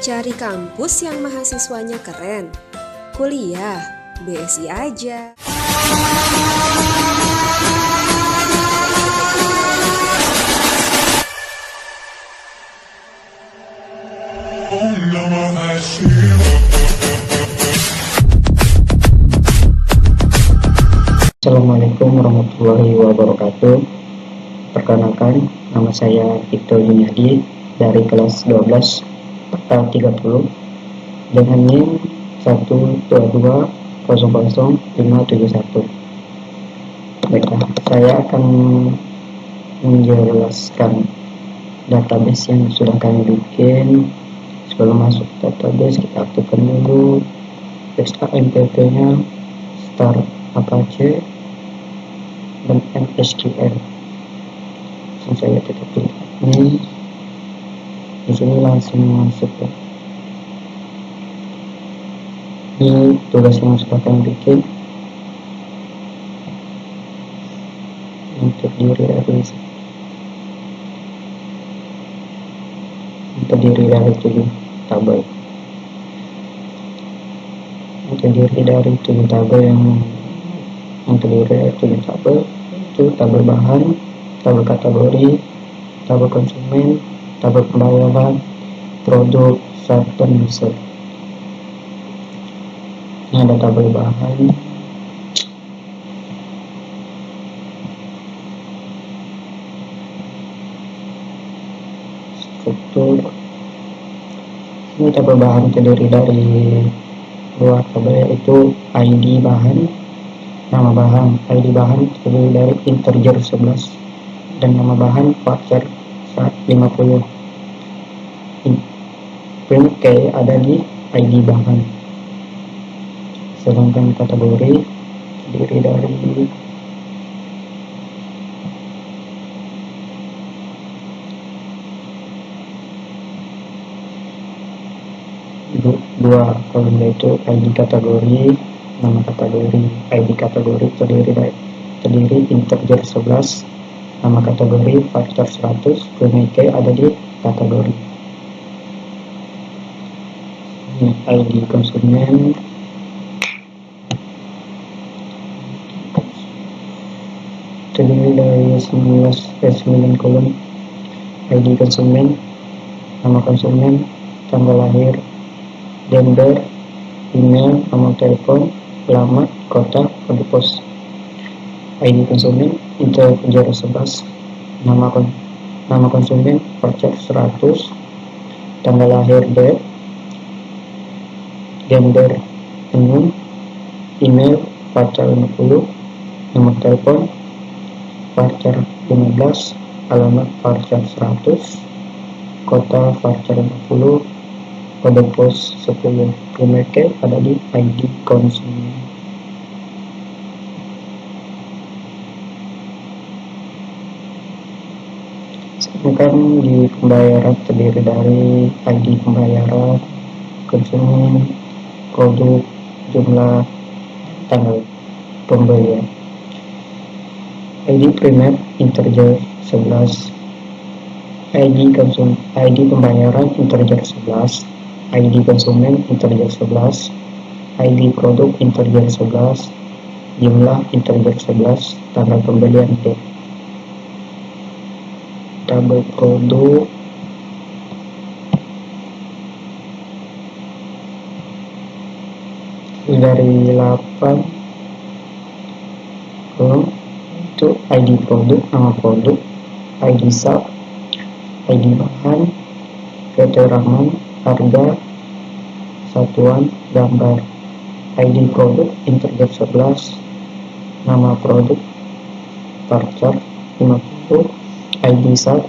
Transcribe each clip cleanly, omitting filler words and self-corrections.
Cari kampus yang mahasiswanya keren. Kuliah, BSI aja. Assalamualaikum warahmatullahi wabarakatuh. Perkenalkan, nama saya Victor Yuniadi dari kelas 12 Peta 30 dengan NIM 122000571. Baiklah, saya akan menjelaskan database yang sudah kami bikin. Sebelum masuk database, kita aktifkan dulu XAMPP-nya, start Apache dan MSQL. Saya kita pilih ini. Di sini langsung masuk ya. Ini tugas yang sudah kami bikin untuk terdiri dari 7 tabel. Terdiri dari 7 tabel yang terdiri dari 7 tabel, itu tabel bahan, tabel kategori, tabel konsumen, tabel pembayaran, produk, dan user. Ini ada tabel bahan, struktur. Ini tabel bahan terdiri dari 2 tabel, yaitu ID bahan, nama bahan. ID bahan terdiri dari integer 11 dan nama bahan voucher 50. Print key ada di ID bahan. Sedangkan kategori terdiri dari dua kolom, yaitu ID kategori, nama kategori. ID kategori terdiri integer 11, nama kategori voucher 100, print key ada di kategori. Ini ID konsumen, terdiri dari 9 kolom. ID konsumen, nama konsumen, tanggal lahir, gender, email, nomor telepon, alamat, kota, kode pos. ID konsumen integer 11, nama konsumen voucher 100, tanggal lahir date, gender umum, email voucher 50, nomor telepon voucher 15, alamat voucher 100, kota voucher 50, kode pos 10. Print key ada di ID konsumen. Sedangkan di pembayaran terdiri dari ID pembayaran, konsumen, produk, jumlah, tanggal pembelian. ID primer integer 11, ID pembayaran integer 11, ID konsumen integer 11, ID produk integer 11, jumlah integer 11, tanggal pembelian D. Tabel produk dari 8 kolom, itu ID produk, nama produk, ID sub, ID bahan, keterangan, harga, satuan, gambar. ID produk integer 11, nama produk voucher 50, ID sub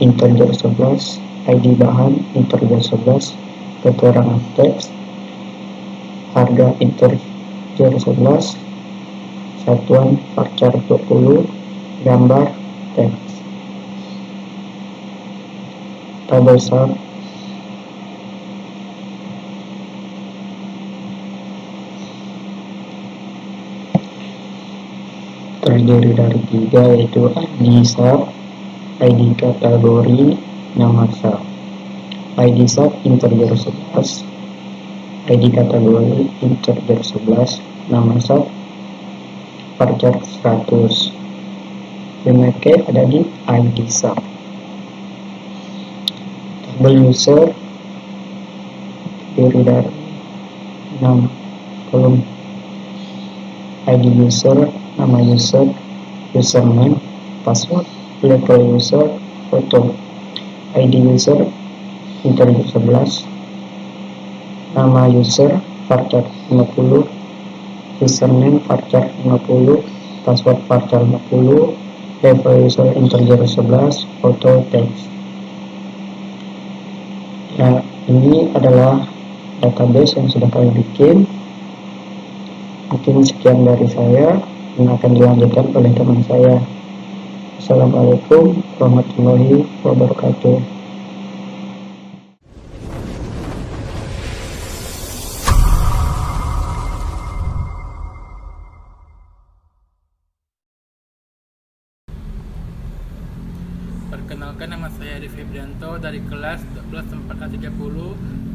integer 11, ID bahan integer 11, keterangan teks, harga integer 11, satuan voucher 20, gambar, teks. Tabel sub terdiri dari 3, yaitu ID sub, ID kategori, nama sub. ID sub integer 11, ID kategori integer 11, nama sub varchar 100. Limit key ada di ID sub. Tabel user terdiri dari 6 kolom: ID user, nama user, username, password, level user, foto. ID user integer 11, nama user varchar 50, username varchar 50, password varchar 50, level user integer 11, foto, teks. Ya, ini adalah database yang sudah kami bikin. Mungkin sekian dari saya, yang akan dilanjutkan oleh teman saya. Assalamualaikum warahmatullahi wabarakatuh. Perkenalkan, nama saya Edi Febrianto dari kelas 12.4A30,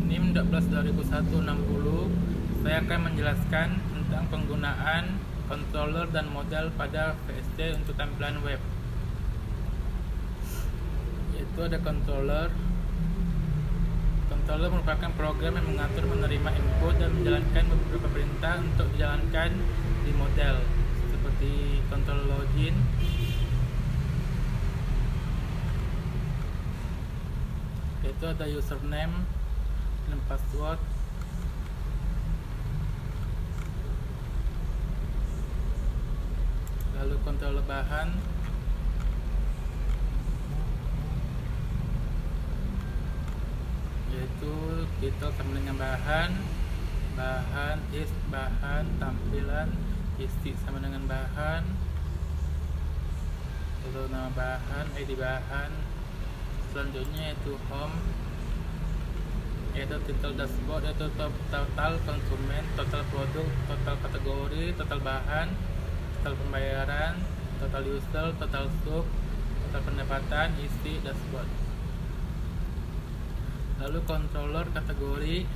NIM 12.2001-60. Saya akan menjelaskan tentang penggunaan controller dan model pada VST untuk tampilan web. Yaitu ada controller. Controller merupakan program yang mengatur, menerima input, dan menjalankan beberapa perintah untuk dijalankan di model, seperti control login, yaitu ada username dan password. Lalu controller bahan, yaitu title sama dengan bahan, is bahan, tampilan, isi sama dengan bahan, lalu nama bahan, ID bahan. Selanjutnya yaitu home, yaitu title dashboard, yaitu total konsumen, total produk, total kategori, total bahan, total pembayaran, total user, total sub, total pendapatan, isi dashboard. Lalu controller kategori,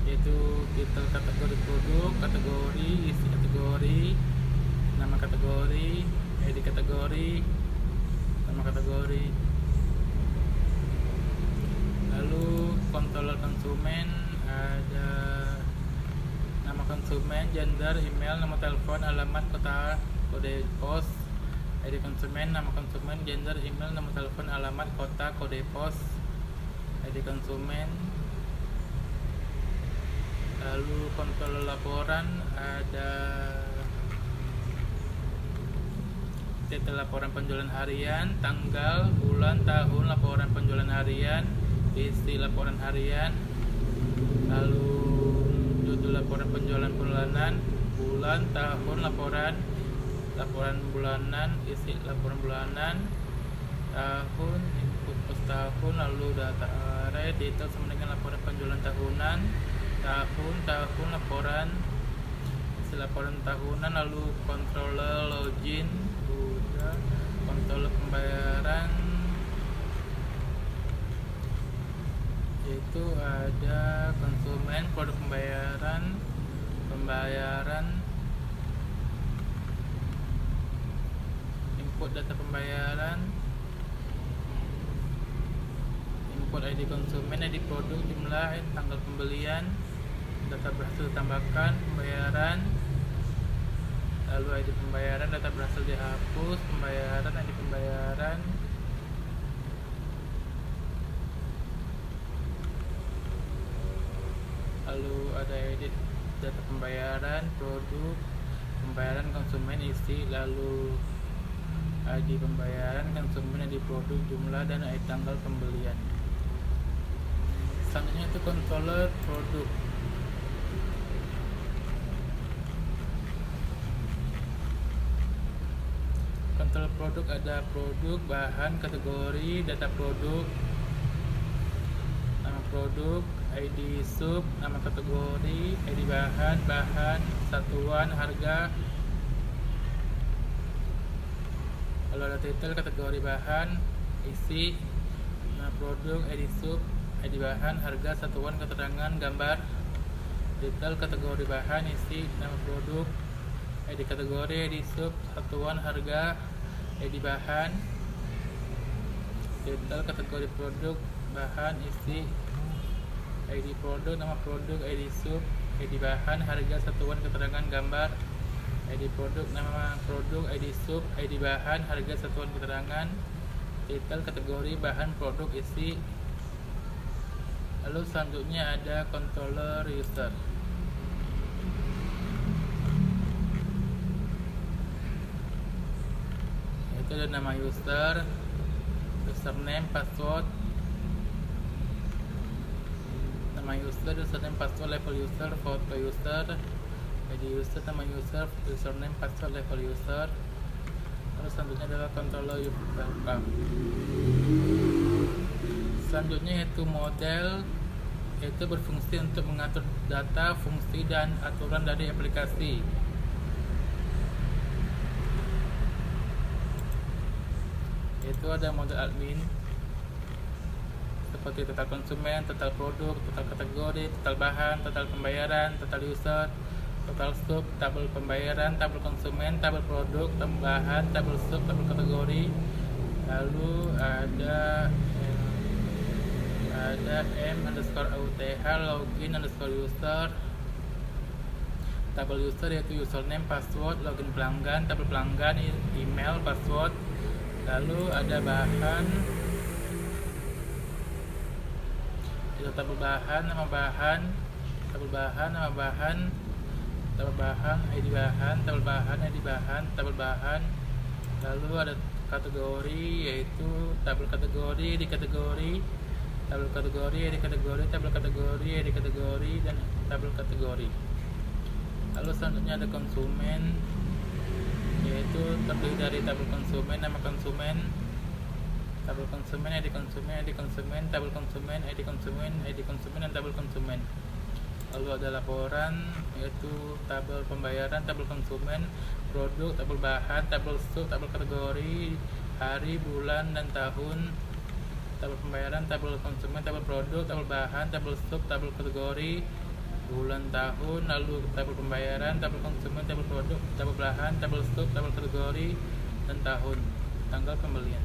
yaitu title kategori produk, kategori, isi kategori, nama kategori, ID kategori, nama kategori. Lalu controller konsumen, ada nama konsumen, gender, email, nomor telepon, alamat, kota, kode pos. ID konsumen, nama konsumen, gender, email, nomor telepon, alamat, kota, kode pos. ID konsumen. Lalu controller laporan, ada titel laporan penjualan harian, tanggal, bulan, tahun laporan penjualan harian, isi laporan harian, lalu judul laporan penjualan bulanan, bulan, tahun laporan bulanan, isi laporan bulanan, tahun, input pos tahun, lalu data array, detail sama dengan laporan penjualan tahunan, tahun laporan, isi laporan tahunan, lalu controller login, controller pembayaran, yaitu ada konsumen, produk pembayaran, input data pembayaran, input ID konsumen, ID produk, jumlah, tanggal pembelian, data berhasil ditambahkan, pembayaran, lalu ID pembayaran, data berhasil dihapus, pembayaran, ID pembayaran, lalu ada edit data pembayaran, produk, pembayaran konsumen, isi, lalu ID pembayaran, konsumen, ID produk, jumlah, dan ID tanggal pembelian. Selanjutnya itu controller produk. Control produk ada produk, bahan, kategori, data produk, nama produk, ID sub, nama kategori, ID bahan, satuan, harga. Lalu ada titel, kategori bahan, isi, nama produk, ID sub, ID bahan, harga, satuan, keterangan, gambar. Titel, kategori bahan, isi, nama produk, ID kategori, ID sub, satuan, harga, ID bahan. Titel, kategori produk, bahan, isi, ID produk, nama produk, ID sub, ID bahan, harga, satuan, keterangan, gambar. ID produk, nama produk, ID sub, ID bahan, harga, satuan, keterangan. Titel, kategori bahan, produk, isi. Lalu selanjutnya ada controller user. Itu ada nama user, username, password, nama user, username, password, level user, foto user, ID user, nama user, username, password, level user. Lalu selanjutnya adalah controller welcome. Selanjutnya yaitu model, yaitu berfungsi untuk mengatur data, fungsi, dan aturan dari aplikasi. Yaitu ada model admin seperti total konsumen, total produk, total kategori, total bahan, total pembayaran, total user, total sub, tabel pembayaran, tabel konsumen, tabel produk, tabel bahan, tabel sub, tabel kategori. Lalu ada m_auth login _user, tabel user yaitu username, password, login pelanggan, tabel pelanggan, email, password. Lalu ada bahan, itu tabel bahan, nama bahan, tabel bahan, nama bahan, tabel bahan, ID bahan, tabel bahan, ID bahan, tabel bahan. Lalu ada kategori, yaitu tabel kategori, ID kategori, tabel kategori, ID kategori, tabel kategori, ID kategori, dan tabel kategori. Lalu selanjutnya ada konsumen, yaitu terdiri dari tabel konsumen, nama konsumen, tabel konsumen, ID konsumen, ID konsumen, tabel konsumen, ID konsumen, ID konsumen, dan tabel konsumen. Lalu ada laporan, yaitu tabel pembayaran, tabel konsumen, produk, tabel bahan, tabel sub, tabel kategori, hari, bulan, dan tahun. Tabel pembayaran, tabel konsumen, tabel produk, tabel bahan, tabel sub, tabel kategori, bulan, tahun. Lalu tabel pembayaran, tabel konsumen, tabel produk, tabel bahan, tabel sub, tabel kategori, dan tahun, tanggal pembelian.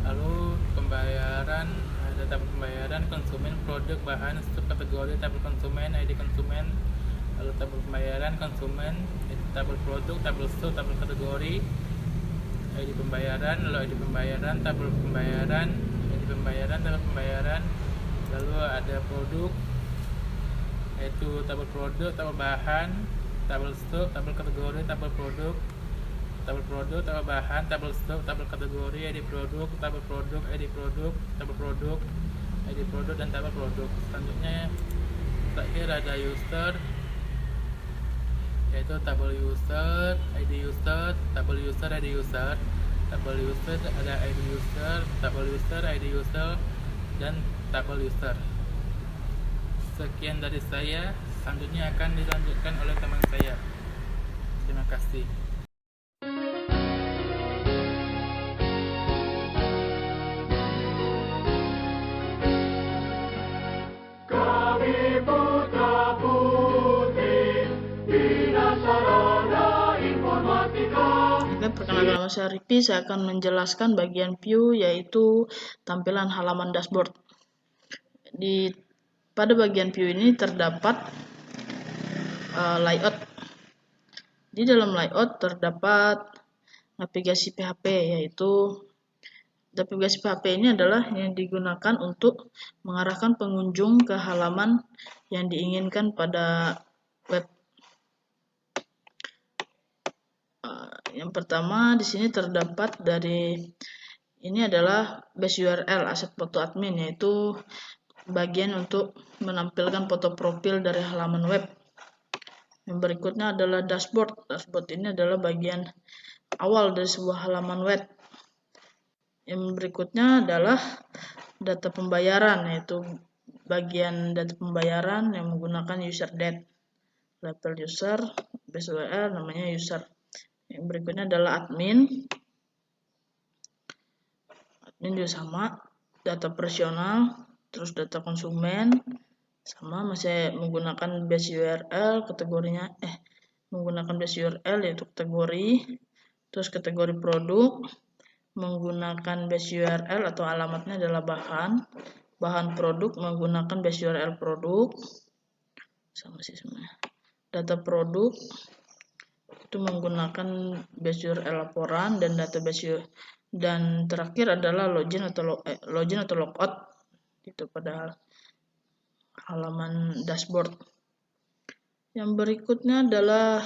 Lalu pembayaran, ada tabel pembayaran, konsumen, produk, bahan, sub, kategori, tabel konsumen, ID konsumen. Lalu tabel pembayaran, konsumen, tabel produk, tabel sub, tabel kategori, ID pembayaran. Lalu ID pembayaran, tabel pembayaran, ID pembayaran, tabel pembayaran. Lalu ada produk, yaitu tabel produk, tabel bahan, tabel sub, tabel kategori, tabel produk, tabel produk, tabel bahan, tabel sub, tabel kategori, ID produk, tabel produk, ID produk, tabel produk, ID produk, dan tabel produk. Selanjutnya terakhir ada user, yaitu tabel user, ID user, tabel user, ID user, tabel user, ada ID user, tabel user, ID user, dan tabel user. Sekian dari saya, selanjutnya akan dilanjutkan oleh teman saya. Terima kasih. Kami putra putri Bina Sarana Informatika. Oke, perkenalkan nama saya Ripi. Saya akan menjelaskan bagian view, yaitu tampilan halaman dashboard. Pada bagian view ini terdapat layout. Di dalam layout terdapat navigasi PHP, yaitu navigasi PHP ini adalah yang digunakan untuk mengarahkan pengunjung ke halaman yang diinginkan pada web. Yang pertama di sini terdapat ini adalah base URL asset foto admin, yaitu bagian untuk menampilkan foto profil dari halaman web. Yang berikutnya adalah dashboard. Dashboard ini adalah bagian awal dari sebuah halaman web. Yang berikutnya adalah data pembayaran, yaitu bagian data pembayaran yang menggunakan user date, level user, base URL namanya user. Yang berikutnya adalah admin. Admin juga sama, data operasional, terus data konsumen, sama masih menggunakan base URL, kategorinya menggunakan base URL yaitu kategori, terus kategori produk, menggunakan base URL atau alamatnya adalah bahan produk menggunakan base URL produk, sama sih sebenarnya. Data produk itu menggunakan base URL laporan dan database dan terakhir adalah login atau logout itu pada halaman dashboard. Yang berikutnya adalah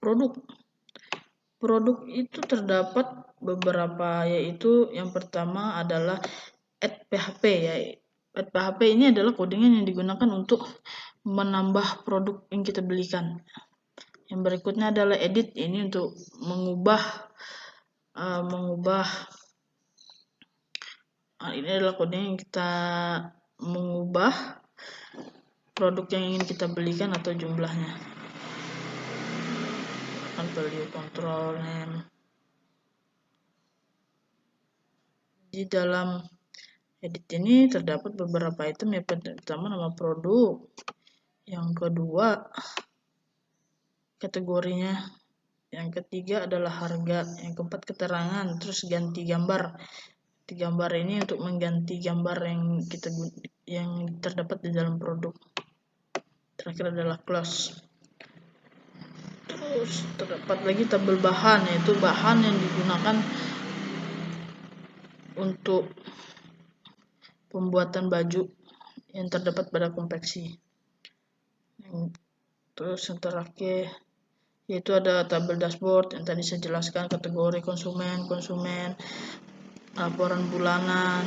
produk. Produk itu terdapat beberapa, yaitu yang pertama adalah @php ya. @php ini adalah codingan yang digunakan untuk menambah produk yang kita belikan. Yang berikutnya adalah edit, ini untuk mengubah ini adalah kode yang kita mengubah produk yang ingin kita belikan atau jumlahnya. Value control name. Di dalam edit ini terdapat beberapa item, yang pertama nama produk, yang kedua kategorinya, yang ketiga adalah harga, yang keempat keterangan, terus ganti gambar. Gambar ini untuk mengganti gambar yang terdapat di dalam produk. Terakhir adalah close. Terus terdapat lagi tabel bahan, yaitu bahan yang digunakan untuk pembuatan baju yang terdapat pada konveksi. Terus yang terakhir yaitu ada tabel dashboard yang tadi saya jelaskan, kategori konsumen, laporan bulanan,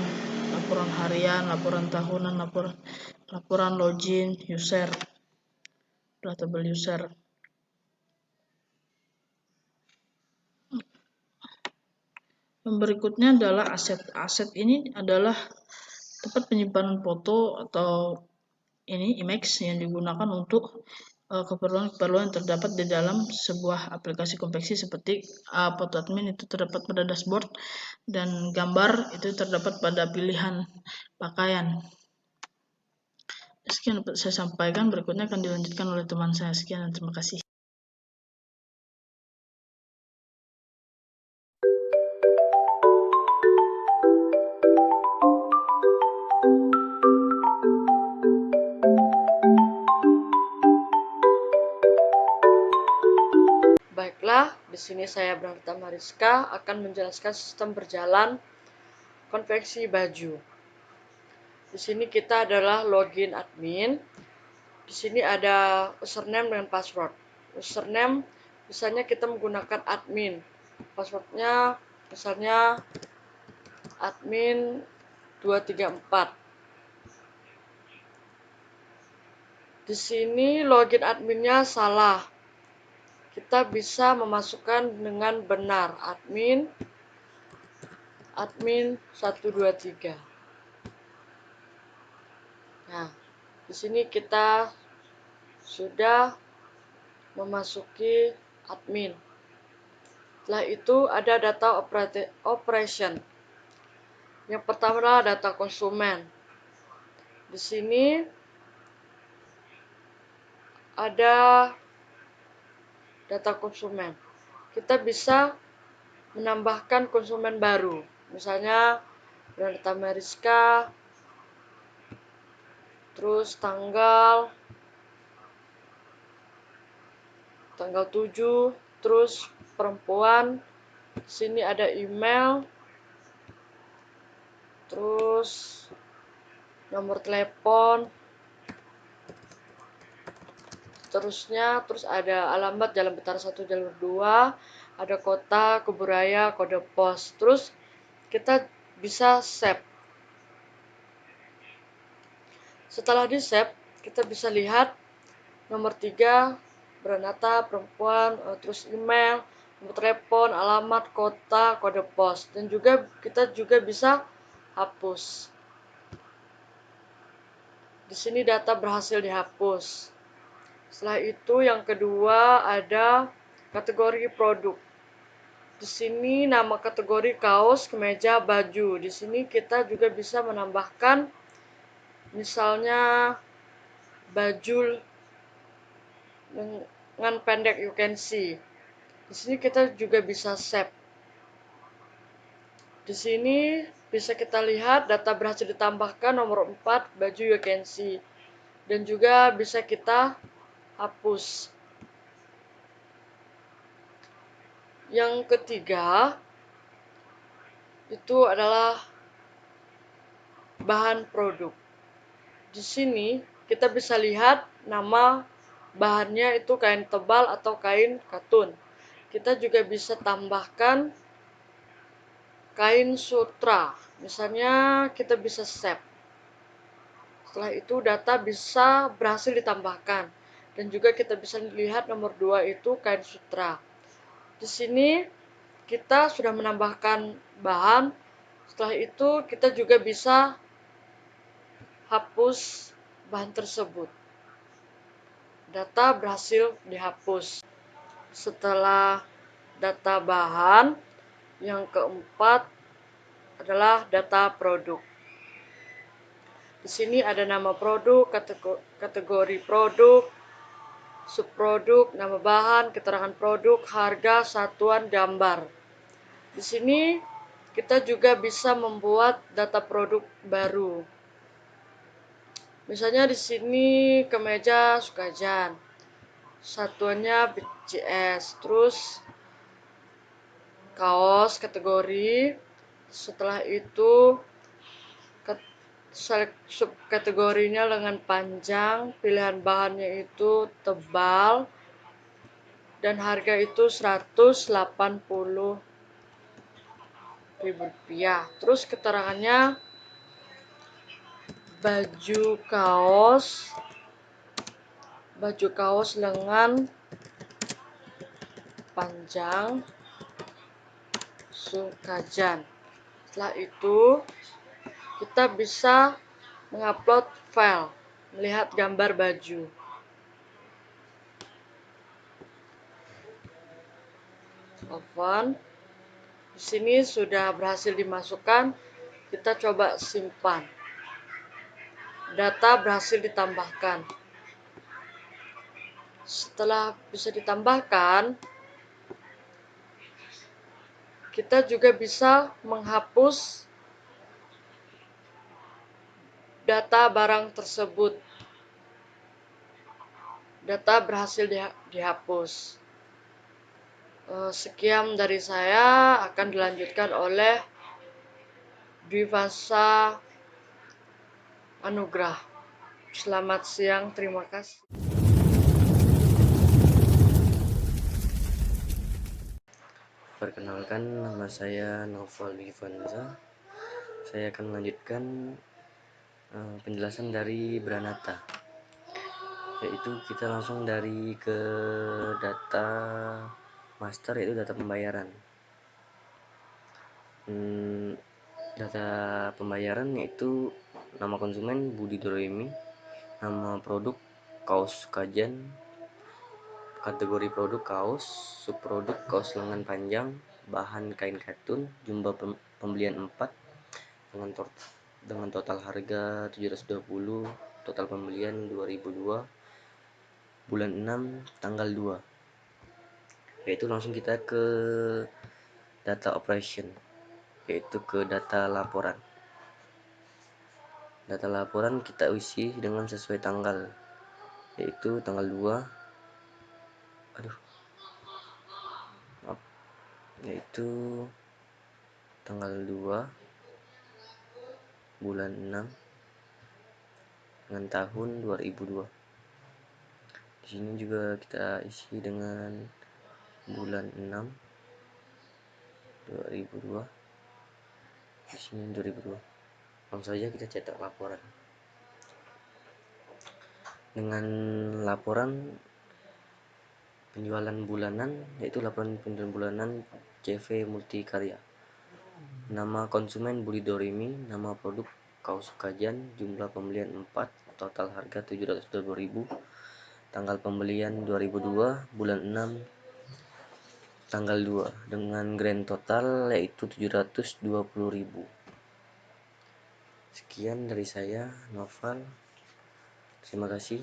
laporan harian, laporan tahunan, laporan login, user, tabel user. Yang berikutnya adalah aset. Aset ini adalah tempat penyimpanan foto atau image yang digunakan untuk keperluan-keperluan yang terdapat di dalam sebuah aplikasi konveksi, seperti foto admin itu terdapat pada dashboard dan gambar itu terdapat pada pilihan pakaian. Sekian dapat saya sampaikan, berikutnya akan dilanjutkan oleh teman saya. Sekian dan terima kasih. Baiklah, di sini saya Branita Mariska akan menjelaskan sistem berjalan konveksi baju. Di sini kita adalah login admin. Di sini ada username dengan password. Username misalnya kita menggunakan admin. Passwordnya misalnya admin 234. Di sini login adminnya salah. Kita bisa memasukkan dengan benar admin 123. Nah, di sini kita sudah memasuki admin. Setelah itu ada data operation. Yang pertama adalah data konsumen. Di sini ada data konsumen. Kita bisa menambahkan konsumen baru. Misalnya Branita Mariska, terus tanggal 7, terus perempuan. Di sini ada email, terus nomor telepon, terusnya, terus ada alamat Jalan Betara 1 Jalur 2, ada kota, Kuburaya, kode pos. Terus kita bisa save. Setelah di save, kita bisa lihat nomor 3 Branata, perempuan, terus email, nomor telepon, alamat, kota, kode pos, dan juga kita juga bisa hapus. Di sini data berhasil dihapus. Setelah itu yang kedua ada Kategori produk. Di sini nama kategori kaos, kemeja, baju. Di sini kita juga bisa menambahkan misalnya baju lengan pendek, you can see. Di sini kita juga bisa save. Di sini bisa kita lihat data berhasil ditambahkan nomor 4 baju you can see. Dan juga bisa kita hapus. Yang ketiga itu adalah bahan produk. Di sini kita bisa lihat nama bahannya itu kain tebal atau kain katun. Kita juga bisa tambahkan kain sutra. Misalnya kita bisa save. Setelah itu data bisa berhasil ditambahkan. Dan juga kita bisa lihat nomor 2 itu kain sutra. Di sini kita sudah menambahkan bahan. Setelah itu kita juga bisa hapus bahan tersebut. Data berhasil dihapus. Setelah data bahan, yang keempat adalah data produk. Di sini ada nama produk, kategori produk, subproduk, nama bahan, keterangan produk, harga, satuan, gambar. Di sini kita juga bisa membuat data produk baru. Misalnya di sini kemeja Sukajan, satuannya BCS, terus kaos kategori, setelah itu subkategorinya lengan panjang, pilihan bahannya itu tebal, dan harga itu Rp180.000. Terus keterangannya baju kaos lengan panjang Sukajan. Setelah itu kita bisa mengupload file, melihat gambar baju. Open. Di sini sudah berhasil dimasukkan. Kita coba simpan. Data berhasil ditambahkan. Setelah bisa ditambahkan, kita juga bisa menghapus data barang tersebut. Data berhasil dihapus. Sekian dari saya, akan dilanjutkan oleh Dwivasa Anugrah. Selamat siang, terima kasih. Perkenalkan, nama saya Noval Dwivansa. Saya akan melanjutkan penjelasan dari Branata, yaitu kita langsung dari ke data master, yaitu data pembayaran. Data pembayaran yaitu nama konsumen Budi Doremi, nama produk kaos Sukajan, kategori produk kaos, subproduk kaos lengan panjang, bahan kain katun, jumlah pembelian 4 dengan total harga 720, total pembelian 2002, bulan 6 tanggal 2. Yaitu langsung kita ke data operation, yaitu ke data laporan. Data laporan kita isi dengan sesuai tanggal, yaitu tanggal 2, yaitu tanggal 2 bulan 6 dengan tahun 2002. Di sini juga kita isi dengan bulan 6 2002. Di sini 2002. Langsung saja kita cetak laporan. Dengan laporan penjualan bulanan, yaitu laporan penjualan bulanan CV Multikarya. Nama konsumen Budi Doremi, nama produk kaos Sukajan, jumlah pembelian 4, total harga 720.000, tanggal pembelian 2002, bulan 6 tanggal 2 dengan grand total yaitu 720.000. Sekian dari saya, Noval. Terima kasih.